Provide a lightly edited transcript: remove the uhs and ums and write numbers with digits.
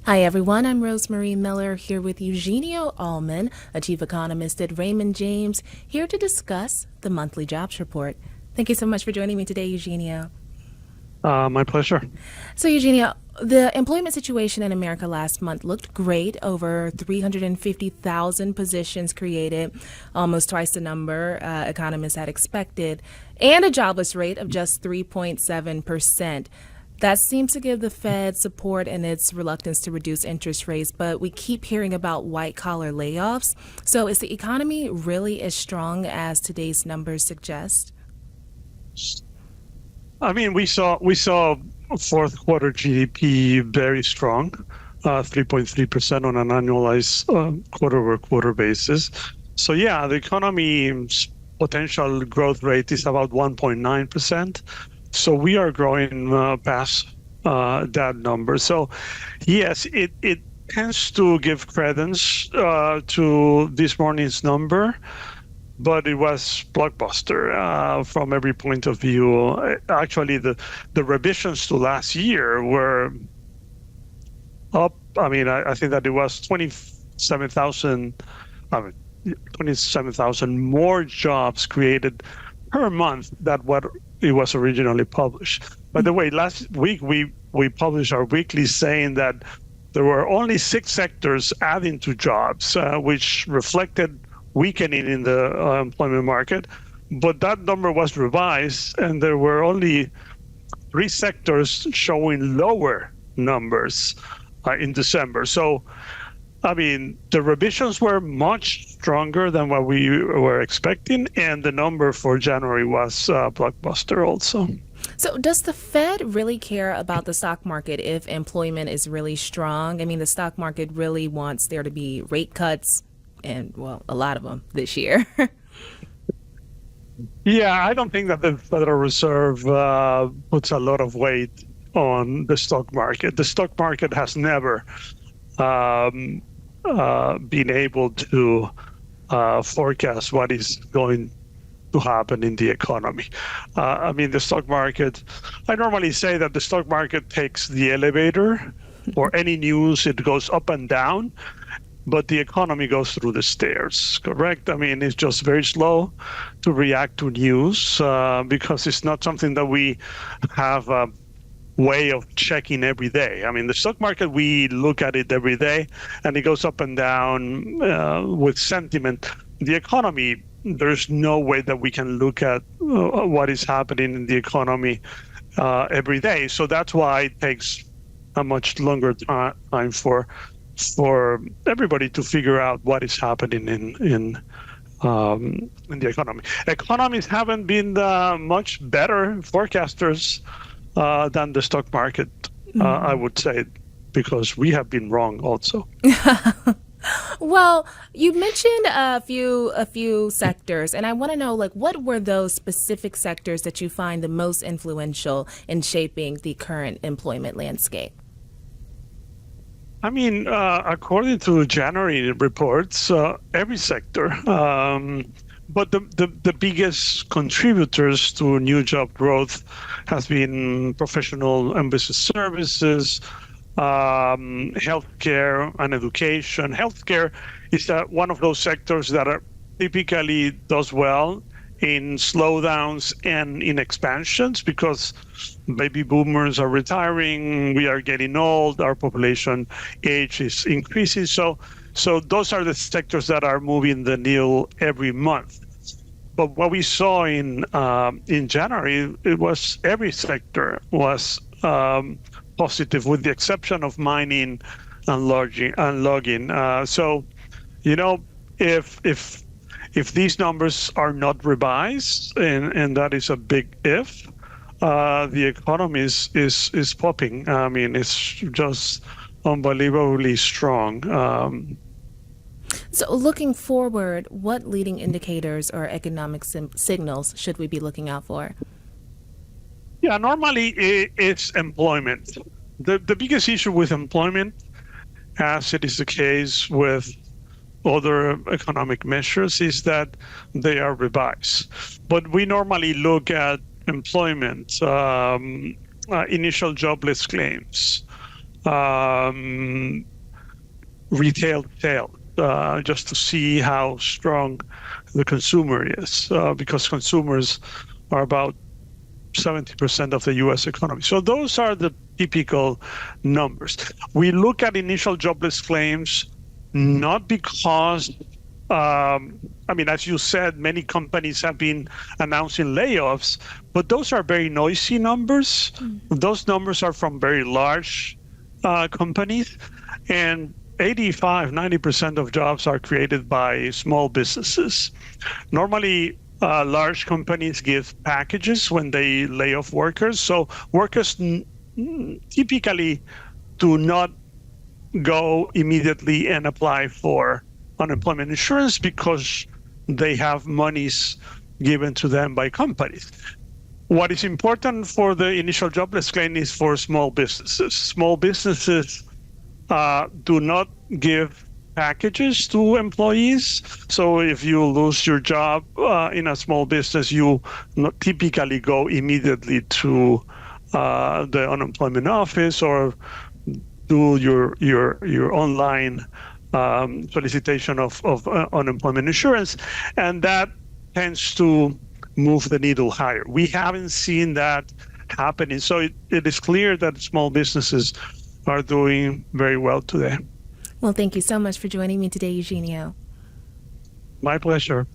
Hi, everyone. I'm Rosemary Miller here with Eugenio Allman, a chief economist at Raymond James, here to discuss the monthly jobs report. Thank you so much for joining me today, Eugenio. My pleasure. So, Eugenio, the employment situation in America last month looked great. Over 350,000 positions created, almost twice the number economists had expected, and a jobless rate of just 3.7%. That seems to give the Fed support in its reluctance to reduce interest rates, but we keep hearing about white collar layoffs. So, is the economy really as strong as today's numbers suggest? I mean, we saw fourth quarter GDP very strong, 3.3% on an annualized quarter-over-quarter basis. So yeah, the economy's potential growth rate is about 1.9%. So we are growing past that number. So yes, it tends to give credence to this morning's number, but it was blockbuster from every point of view. Actually, the revisions to last year were up. I mean, I think that it was 27,000. I mean, 27,000 more jobs created per month than what it was originally published. By the way, last week we published our weekly saying that there were only 6 sectors adding to jobs, which reflected weakening in the employment market. But that number was revised, and there were only 3 sectors showing lower numbers in December. So, I mean, the revisions were much stronger than what we were expecting, and the number for January was blockbuster also. So, does the Fed really care about the stock market if employment is really strong? I mean, the stock market really wants there to be rate cuts, and well, a lot of them this year. Yeah, I don't think that the Federal Reserve puts a lot of weight on the stock market. The stock market has never um, been able to forecast what is going to happen in the economy. I mean, the stock market, I normally say that the stock market takes the elevator. For any news, it goes up and down, but the economy goes through the stairs, correct? I mean, it's just very slow to react to news because it's not something that we have a way of checking every day. I mean, the stock market, we look at it every day and it goes up and down with sentiment. The economy, there's no way that we can look at what is happening in the economy every day. So that's why it takes a much longer time for everybody to figure out what is happening in the economy. Economies haven't been much better forecasters than the stock market, I would say, because we have been wrong also. Well, you mentioned a few sectors, and I want to know, like, what were those specific sectors that you find the most influential in shaping the current employment landscape? I mean, according to January reports, every sector, but the biggest contributors to new job growth has been professional and business services, healthcare and education. Healthcare is one of those sectors that are typically does well in slowdowns and in expansions because baby boomers are retiring, we are getting old, our population age is increasing. So those are the sectors that are moving the needle every month. But what we saw in January, it was every sector was positive, with the exception of mining and logging. So, you know, if these numbers are not revised, and that is a big if, the economy is popping. I mean, it's just unbelievably strong. So, looking forward, what leading indicators or economic signals should we be looking out for? Yeah, normally it's employment. The biggest issue with employment, as it is the case with other economic measures, is that they are revised. But we normally look at employment, initial jobless claims, retail sales, just to see how strong the consumer is, because consumers are about 70% of the U.S. economy. So those are the typical numbers. We look at initial jobless claims not because, as you said, many companies have been announcing layoffs, but those are very noisy numbers. Those numbers are from very large companies, and 85-90% of jobs are created by small businesses. Normally, large companies give packages when they lay off workers. So workers typically do not go immediately and apply for unemployment insurance because they have monies given to them by companies. What is important for the initial jobless claim is for small businesses. Small businesses do not give packages to employees. So if you lose your job in a small business, you typically go immediately to the unemployment office or do your online solicitation of unemployment insurance, and that tends to move the needle higher. We haven't seen that happening, so it is clear that small businesses are doing very well today. Well, thank you so much for joining me today, Eugenio. My pleasure.